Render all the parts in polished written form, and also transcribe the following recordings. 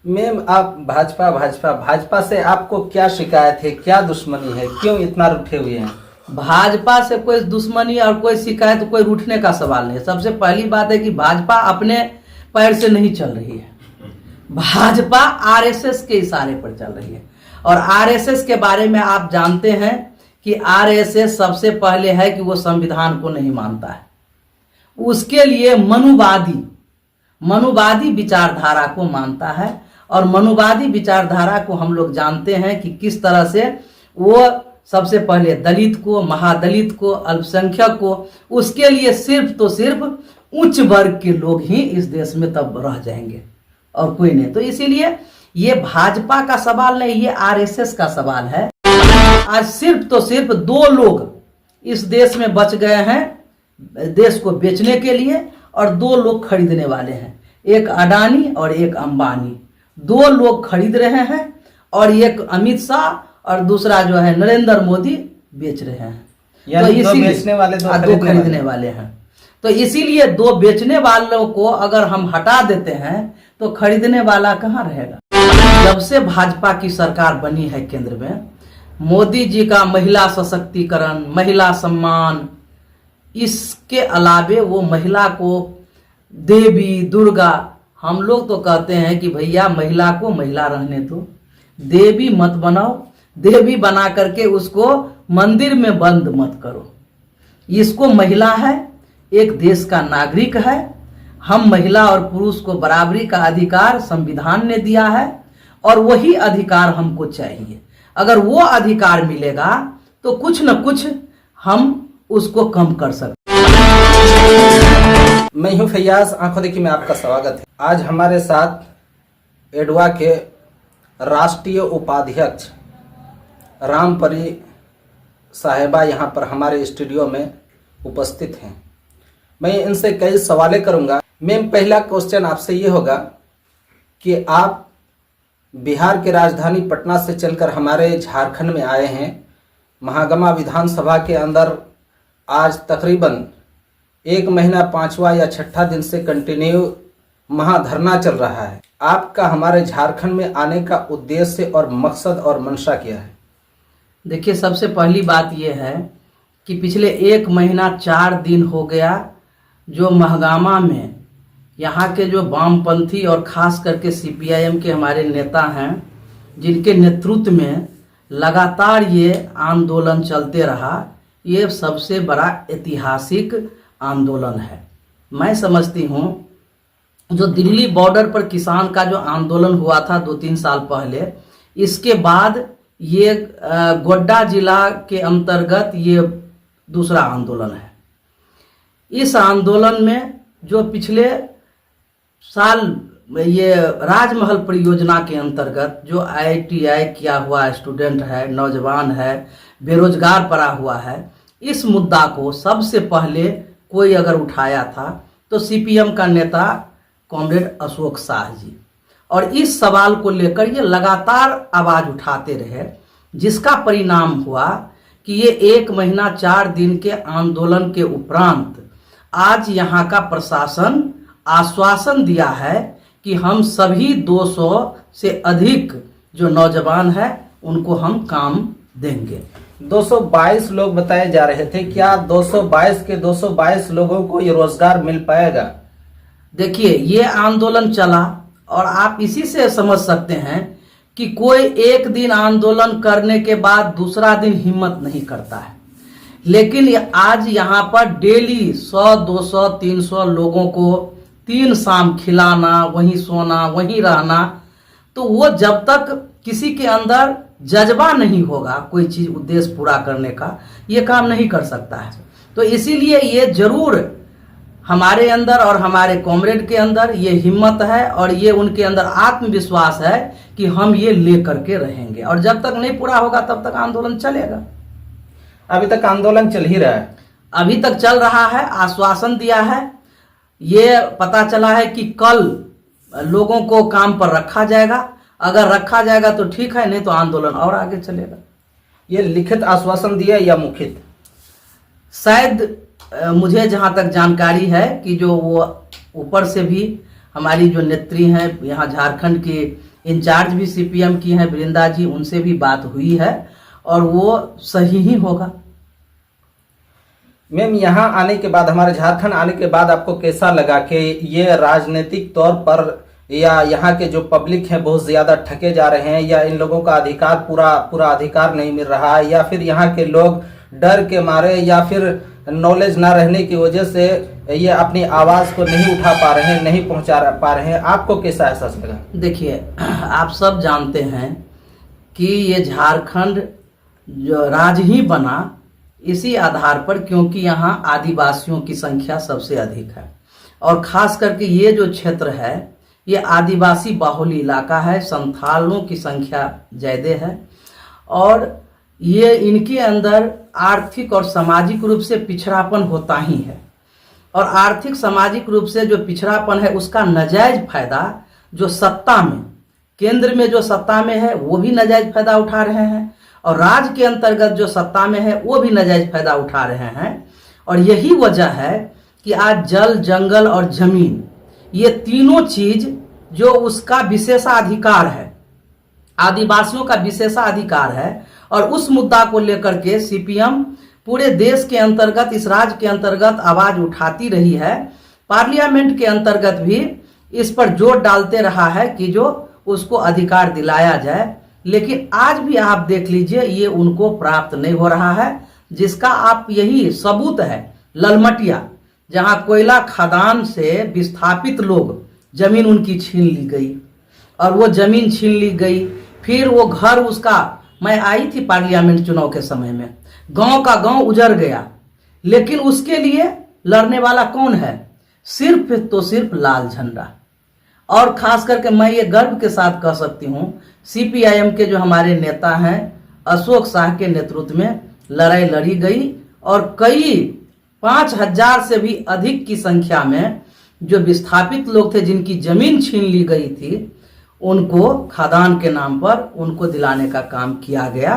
Ma'am, आप भाजपा भाजपा भाजपा से आपको क्या शिकायत है, क्या दुश्मनी है, क्यों इतना रूठे हुए हैं? भाजपा से कोई दुश्मनी और कोई शिकायत, कोई रूठने का सवाल नहीं है। सबसे पहली बात है कि भाजपा अपने पैर से नहीं चल रही है। भाजपा आरएसएस के इशारे पर चल रही है। और आरएसएस के बारे में आप जानते हैं कि आरएसएस सबसे पहले है कि वो संविधान को नहीं मानता है। उसके लिए मनुवादी विचारधारा को मानता है। और मनुवादी विचारधारा को हम लोग जानते हैं कि किस तरह से वो सबसे पहले दलित को, महादलित को, अल्पसंख्यक को, उसके लिए सिर्फ तो सिर्फ उच्च वर्ग के लोग ही इस देश में तब रह जाएंगे और कोई नहीं। तो इसीलिए ये भाजपा का सवाल नहीं, ये आरएसएस का सवाल है। आज सिर्फ तो सिर्फ 2 लोग इस देश में बच गए हैं देश को बेचने के लिए, और 2 लोग खरीदने वाले हैं, एक अडानी और एक अंबानी। 2 लोग खरीद रहे हैं और एक अमित शाह और दूसरा जो है नरेंद्र मोदी बेच रहे हैं। तो इसीलिए बेचने वाले 2 खरीदने वाले हैं। तो इसीलिए 2 बेचने वालों को अगर हम हटा देते हैं तो खरीदने वाला कहाँ रहेगा। जब से भाजपा की सरकार बनी है केंद्र में, मोदी जी का महिला सशक्तिकरण, महिला सम्मान, इसके अलावे वो महिला को देवी, दुर्गा, हम लोग तो कहते हैं कि भैया महिला को महिला रहने दो, देवी मत बनाओ, देवी बना करके उसको मंदिर में बंद मत करो। इसको महिला है, एक देश का नागरिक है। हम महिला और पुरुष को बराबरी का अधिकार संविधान ने दिया है और वही अधिकार हमको चाहिए। अगर वो अधिकार मिलेगा तो कुछ न कुछ हम उसको कम कर सकते। मैं हूं फैयाज, आंखों देखी में आपका स्वागत है। आज हमारे साथ एडवा के राष्ट्रीय उपाध्यक्ष रामपरी साहेबा यहाँ पर हमारे स्टूडियो में उपस्थित हैं। मैं इनसे कई सवालें करूँगा। मैम, पहला क्वेश्चन आपसे ये होगा कि आप बिहार की राजधानी पटना से चलकर हमारे झारखंड में आए हैं। महागमा विधानसभा के अंदर आज तकरीबन 1 महीना 5वां या 6ठा दिन से कंटिन्यू महाधरना चल रहा है। आपका हमारे झारखंड में आने का उद्देश्य और मकसद और मंशा क्या है? देखिए, सबसे पहली बात यह है कि पिछले 1 महीना 4 दिन हो गया जो महागामा में यहाँ के जो वामपंथी और खास करके सीपीआईएम के हमारे नेता हैं, जिनके नेतृत्व में लगातार ये आंदोलन चलते रहा, ये सबसे बड़ा ऐतिहासिक आंदोलन है। मैं समझती हूँ जो दिल्ली बॉर्डर पर किसान का जो आंदोलन हुआ था 2-3 साल पहले, इसके बाद ये गोड्डा जिला के अंतर्गत ये दूसरा आंदोलन है। इस आंदोलन में जो पिछले साल ये राजमहल परियोजना के अंतर्गत जो आईटीआई किया हुआ स्टूडेंट है, नौजवान है, बेरोजगार पड़ा हुआ है, इस मुद्दा को सबसे पहले कोई अगर उठाया था तो सीपीएम का नेता कॉमरेड अशोक शाह जी। और इस सवाल को लेकर ये लगातार आवाज उठाते रहे, जिसका परिणाम हुआ कि ये 1 महीना 4 दिन के आंदोलन के उपरांत आज यहाँ का प्रशासन आश्वासन दिया है कि हम सभी 200 से अधिक जो नौजवान हैं उनको हम काम देंगे। 222 लोग बताए जा रहे थे, क्या 222 के 222 लोगों को ये रोजगार मिल पाएगा? देखिए, ये आंदोलन चला और आप इसी से समझ सकते हैं कि कोई एक दिन आंदोलन करने के बाद दूसरा दिन हिम्मत नहीं करता है। लेकिन आज यहाँ पर डेली 100, 200, 300 लोगों को 3 शाम खिलाना, वहीं सोना, वहीं रहना, तो वो जब तक किसी के अंदर जज्बा नहीं होगा कोई चीज उद्देश्य पूरा करने का, ये काम नहीं कर सकता है। तो इसीलिए ये जरूर हमारे अंदर और हमारे कॉमरेड के अंदर ये हिम्मत है और ये उनके अंदर आत्मविश्वास है कि हम ये ले करके रहेंगे, और जब तक नहीं पूरा होगा तब तक आंदोलन चलेगा। अभी तक आंदोलन चल ही रहा है? अभी तक चल रहा है, आश्वासन दिया है। ये पता चला है कि कल लोगों को काम पर रखा जाएगा, अगर रखा जाएगा तो ठीक है, नहीं तो आंदोलन और आगे चलेगा। ये लिखित आश्वासन दिया या मौखिक? शायद मुझे जहाँ तक जानकारी है कि जो वो ऊपर से भी हमारी जो नेत्री हैं यहाँ झारखंड की इंचार्ज भी सीपीएम की हैं वृंदा जी, उनसे भी बात हुई है और वो सही ही होगा। मैम, यहाँ आने के बाद, हमारे झारखंड आने के बाद आपको कैसा लगा कि ये राजनीतिक तौर पर या यहाँ के जो पब्लिक है बहुत ज़्यादा ठगे जा रहे हैं, या इन लोगों का अधिकार पूरा अधिकार नहीं मिल रहा है, या फिर यहाँ के लोग डर के मारे या फिर नॉलेज ना रहने की वजह से ये अपनी आवाज़ को नहीं उठा पा रहे हैं, नहीं पहुँचा पा रहे हैं? आपको कैसा एहसास लगा? देखिए, आप सब जानते हैं कि ये झारखंड जो राज्य ही बना इसी आधार पर क्योंकि यहाँ आदिवासियों की संख्या सबसे अधिक है, और खास करके ये जो क्षेत्र है ये आदिवासी बाहुल इलाका है, संथालों की संख्या ज़्यादा है, और ये इनके अंदर आर्थिक और सामाजिक रूप से पिछड़ापन होता ही है, और आर्थिक सामाजिक रूप से जो पिछड़ापन है उसका नाजायज फायदा जो सत्ता में, केंद्र में जो सत्ता में है वो भी नाजायज फायदा उठा रहे हैं, और राज्य के अंतर्गत जो सत्ता में है वो भी नाजायज फायदा उठा रहे हैं। और यही वजह है कि आज जल, जंगल और जमीन, ये तीनों चीज जो उसका विशेषाधिकार है, आदिवासियों का विशेषाधिकार है, और उस मुद्दा को लेकर के सीपीएम पूरे देश के अंतर्गत, इस राज्य के अंतर्गत आवाज उठाती रही है। पार्लियामेंट के अंतर्गत भी इस पर जोर डालते रहा है कि जो उसको अधिकार दिलाया जाए, लेकिन आज भी आप देख लीजिए ये उनको प्राप्त नहीं हो रहा है, जिसका आप यही सबूत है ललमटिया, जहां कोयला खदान से विस्थापित लोग, जमीन उनकी छीन ली गई, और वो जमीन छीन ली गई, फिर वो घर उसका, मैं आई थी पार्लियामेंट चुनाव के समय में, गांव का गांव उजड़ गया, लेकिन उसके लिए लड़ने वाला कौन है? सिर्फ तो सिर्फ लाल झंडा। और खास करके मैं ये गर्व के साथ कह सकती हूँ, सीपीआईएम के जो हमारे नेता हैं अशोक शाह के नेतृत्व में लड़ाई लड़ी गई, और कई 5,000 से भी अधिक की संख्या में जो विस्थापित लोग थे, जिनकी जमीन छीन ली गई थी, उनको खदान के नाम पर उनको दिलाने का काम किया गया।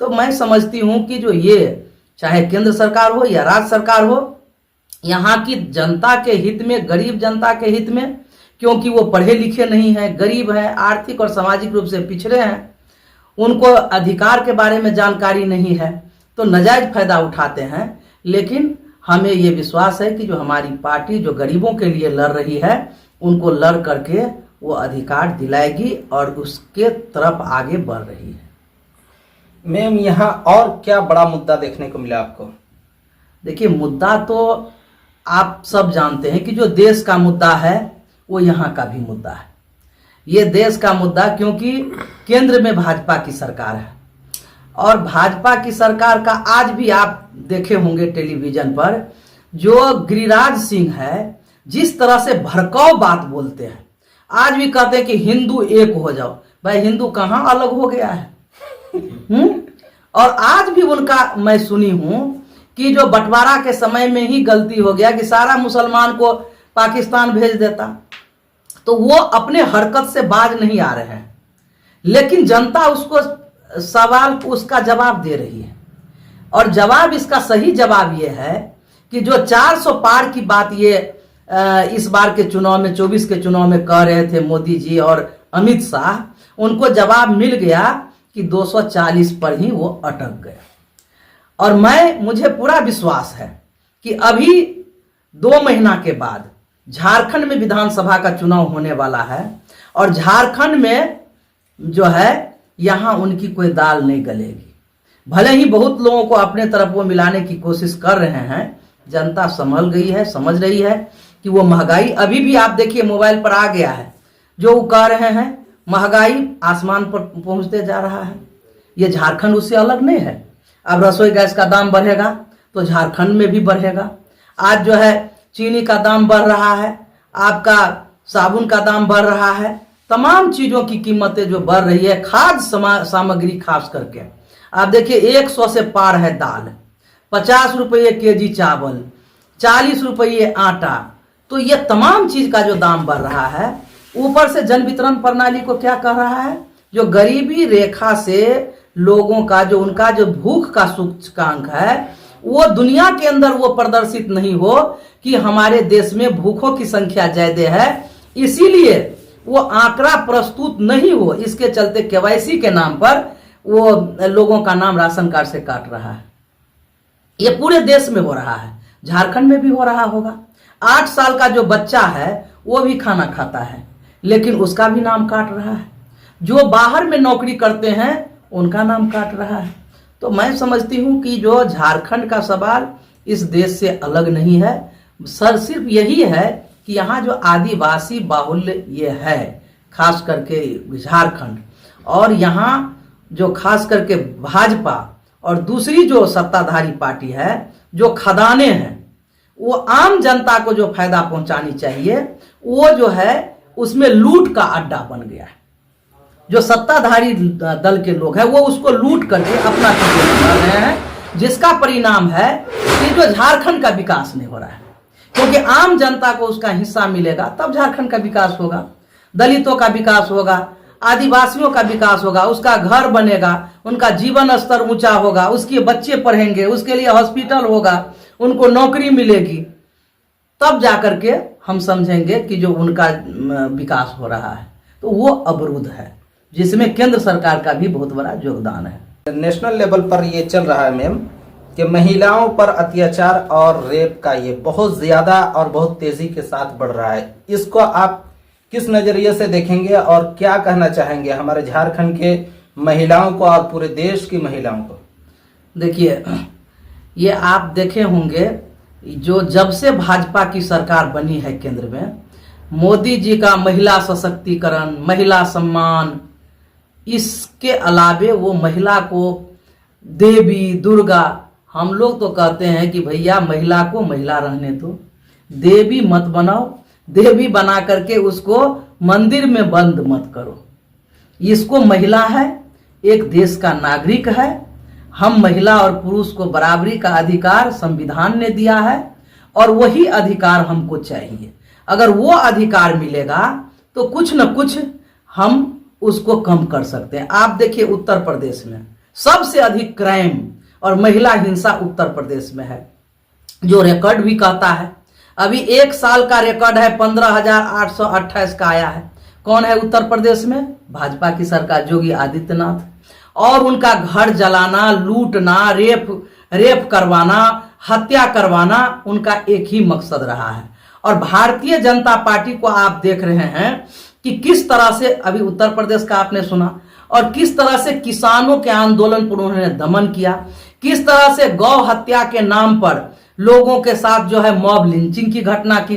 तो मैं समझती हूँ कि जो ये चाहे केंद्र सरकार हो या राज्य सरकार हो, यहाँ की जनता के हित में, गरीब जनता के हित में, क्योंकि वो पढ़े लिखे नहीं हैं, गरीब हैं, आर्थिक और सामाजिक रूप से पिछड़े हैं, उनको अधिकार के बारे में जानकारी नहीं है, तो नाजायज फायदा उठाते हैं। लेकिन हमें ये विश्वास है कि जो हमारी पार्टी जो गरीबों के लिए लड़ रही है, उनको लड़ करके वो अधिकार दिलाएगी और उसके तरफ आगे बढ़ रही है। मैम, यहाँ और क्या बड़ा मुद्दा देखने को मिला आपको? देखिए, मुद्दा तो आप सब जानते हैं कि जो देश का मुद्दा है वो यहाँ का भी मुद्दा है। ये देश का मुद्दा, क्योंकि केंद्र में भाजपा की सरकार है, और भाजपा की सरकार का आज भी आप देखे होंगे टेलीविजन पर, जो गिरिराज सिंह है जिस तरह से भड़काऊ बात बोलते हैं, आज भी कहते हैं कि हिंदू एक हो जाओ। भाई, हिंदू कहाँ अलग हो गया है? और आज भी उनका मैं सुनी हूं कि जो बंटवारा के समय में ही गलती हो गया कि सारा मुसलमान को पाकिस्तान भेज देता, तो वो अपने हरकत से बाज नहीं आ रहे हैं, लेकिन जनता उसको सवाल को उसका जवाब दे रही है। और जवाब, इसका सही जवाब ये है कि जो 400 पार की बात ये इस बार के चुनाव में, 24 के चुनाव में कह रहे थे मोदी जी और अमित शाह, उनको जवाब मिल गया कि 240 पर ही वो अटक गए। और मुझे पूरा विश्वास है कि अभी 2 महीना के बाद झारखंड में विधानसभा का चुनाव होने वाला है, और झारखंड में जो है यहाँ उनकी कोई दाल नहीं गलेगी। भले ही बहुत लोगों को अपने तरफ वो मिलाने की कोशिश कर रहे हैं, जनता संभल गई है, समझ रही है कि वो महंगाई, अभी भी आप देखिए मोबाइल पर आ गया है, जो वो कह रहे हैं महंगाई आसमान पर पहुंचते जा रहा है। ये झारखंड उससे अलग नहीं है। अब रसोई गैस का दाम बढ़ेगा तो झारखंड में भी बढ़ेगा। आज जो है चीनी का दाम बढ़ रहा है, आपका साबुन का दाम बढ़ रहा है, तमाम चीजों की कीमतें जो बढ़ रही है, खाद्य सामग्री खास करके आप देखिए 100 से पार है दाल, 50 रुपये केजी चावल, 40 रुपये आटा। तो ये तमाम चीज का जो दाम बढ़ रहा है, ऊपर से जन वितरण प्रणाली को क्या कर रहा है, जो गरीबी रेखा से लोगों का जो उनका जो भूख का सूचकांक है, वो दुनिया के अंदर वो प्रदर्शित नहीं हो कि हमारे देश में भूखों की संख्या ज्यादा है, इसीलिए वो आंकड़ा प्रस्तुत नहीं हो, इसके चलते केवाईसी के नाम पर वो लोगों का नाम राशन कार्ड से काट रहा है। ये पूरे देश में हो रहा है, झारखंड में भी हो रहा होगा। 8 साल का जो बच्चा है वो भी खाना खाता है, लेकिन उसका भी नाम काट रहा है। जो बाहर में नौकरी करते हैं उनका नाम काट रहा है। तो मैं समझती हूँ कि जो झारखंड का सवाल इस देश से अलग नहीं है, सर सिर्फ यही है कि यहाँ जो आदिवासी बाहुल्य ये है, खास करके झारखंड, और यहाँ जो खास करके भाजपा और दूसरी जो सत्ताधारी पार्टी है, जो खदाने हैं, वो आम जनता को जो फायदा पहुंचानी चाहिए वो जो है उसमें लूट का अड्डा बन गया है। जो सत्ताधारी दल के लोग हैं वो उसको लूट करके अपना कर रहे हैं, जिसका परिणाम है कि जो झारखंड का विकास नहीं हो रहा है। क्योंकि आम जनता को उसका हिस्सा मिलेगा तब झारखंड का विकास होगा, दलितों का विकास होगा, आदिवासियों का विकास होगा, उसका घर बनेगा, उनका जीवन स्तर ऊंचा होगा, उसके बच्चे पढ़ेंगे, उसके लिए हॉस्पिटल होगा, उनको नौकरी मिलेगी, तब जाकर के हम समझेंगे कि जो उनका विकास हो रहा है। तो वो अवरुद्ध है, जिसमें केंद्र सरकार का भी बहुत बड़ा योगदान है। नेशनल लेवल पर ये चल रहा है मैम कि महिलाओं पर अत्याचार और रेप का ये बहुत ज़्यादा और बहुत तेज़ी के साथ बढ़ रहा है। इसको आप किस नज़रिए से देखेंगे और क्या कहना चाहेंगे हमारे झारखंड के महिलाओं को और पूरे देश की महिलाओं को? देखिए, ये आप देखे होंगे जो जब से भाजपा की सरकार बनी है केंद्र में, मोदी जी का महिला सशक्तिकरण, महिला सम्मान, इसके अलावे वो महिला को देवी दुर्गा, हम लोग तो कहते हैं कि भैया महिला को महिला रहने दो, देवी मत बनाओ, देवी बना करके उसको मंदिर में बंद मत करो। इसको महिला है, एक देश का नागरिक है, हम महिला और पुरुष को बराबरी का अधिकार संविधान ने दिया है और वही अधिकार हमको चाहिए। अगर वो अधिकार मिलेगा तो कुछ न कुछ हम उसको कम कर सकते हैं। आप देखिए उत्तर प्रदेश में सबसे अधिक क्राइम और महिला हिंसा उत्तर प्रदेश में है, जो रिकॉर्ड भी कहता है। अभी 1 साल का रिकॉर्ड है 15,828 का आया है। कौन है उत्तर प्रदेश में? भाजपा की सरकार, योगी आदित्यनाथ। और उनका घर जलाना, लूटना, रेप करवाना, हत्या करवाना उनका एक ही मकसद रहा है। और भारतीय जनता पार्टी को आप देख रहे हैं कि किस तरह से अभी उत्तर प्रदेश का आपने सुना, और किस तरह से किसानों के आंदोलन पर उन्होंने दमन किया, किस तरह से गौ हत्या के नाम पर लोगों के साथ जो है मॉब लिंचिंग की घटना की।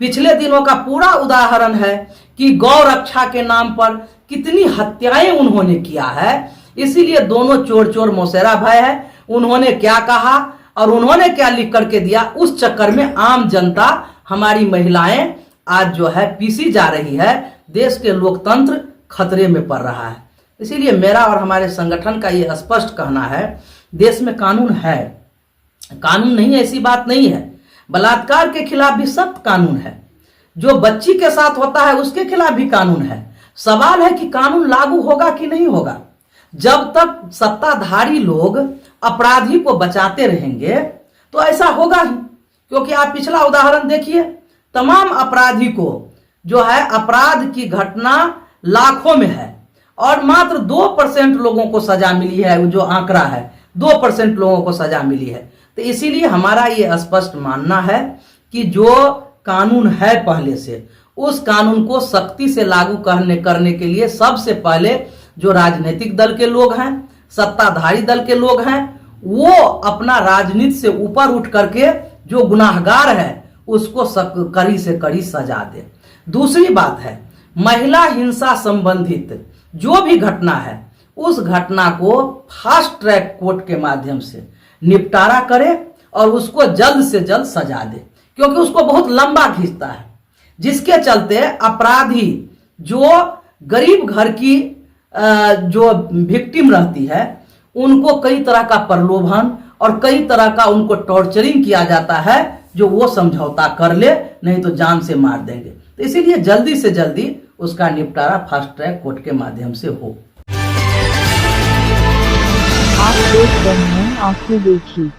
पिछले दिनों का पूरा उदाहरण है कि गौ रक्षा के नाम पर कितनी हत्याएं उन्होंने किया है। इसीलिए दोनों चोर चोर मौसेरा भय है। उन्होंने क्या कहा और उन्होंने क्या लिख करके दिया, उस चक्कर में आम जनता, हमारी महिलाएं आज जो है पीसी जा रही है। देश के लोकतंत्र खतरे में पड़ रहा है। इसीलिए मेरा और हमारे संगठन का ये स्पष्ट कहना है, देश में कानून है, कानून नहीं ऐसी बात नहीं है। बलात्कार के खिलाफ भी सख्त कानून है, जो बच्ची के साथ होता है उसके खिलाफ भी कानून है। सवाल है कि कानून लागू होगा कि नहीं होगा। जब तक सत्ताधारी लोग अपराधी को बचाते रहेंगे तो ऐसा होगा ही। क्योंकि आप पिछला उदाहरण देखिए, तमाम अपराधी को जो है अपराध की घटना लाखों में है और मात्र 2% लोगों को सजा मिली है। जो आंकड़ा है 2% लोगों को सजा मिली है। तो इसीलिए हमारा ये स्पष्ट मानना है कि जो कानून है पहले से, उस कानून को सख्ती से लागू करने के लिए सबसे पहले जो राजनीतिक दल के लोग हैं, सत्ताधारी दल के लोग हैं, वो अपना राजनीति से ऊपर उठ करके जो गुनाहगार है उसको कड़ी से कड़ी सजा दे। दूसरी बात है, महिला हिंसा संबंधित जो भी घटना है उस घटना को फास्ट ट्रैक कोर्ट के माध्यम से निपटारा करे और उसको जल्द से जल्द सजा दे, क्योंकि उसको बहुत लंबा खींचता है। जिसके चलते अपराधी जो गरीब घर की जो विक्टिम रहती है उनको कई तरह का प्रलोभन और कई तरह का उनको टॉर्चरिंग किया जाता है, जो वो समझौता कर ले, नहीं तो जान से मार देंगे। तो इसीलिए जल्दी से जल्दी उसका निपटारा फास्ट ट्रैक कोर्ट के माध्यम से हो। आप देख रहे हैं आंखें देखी।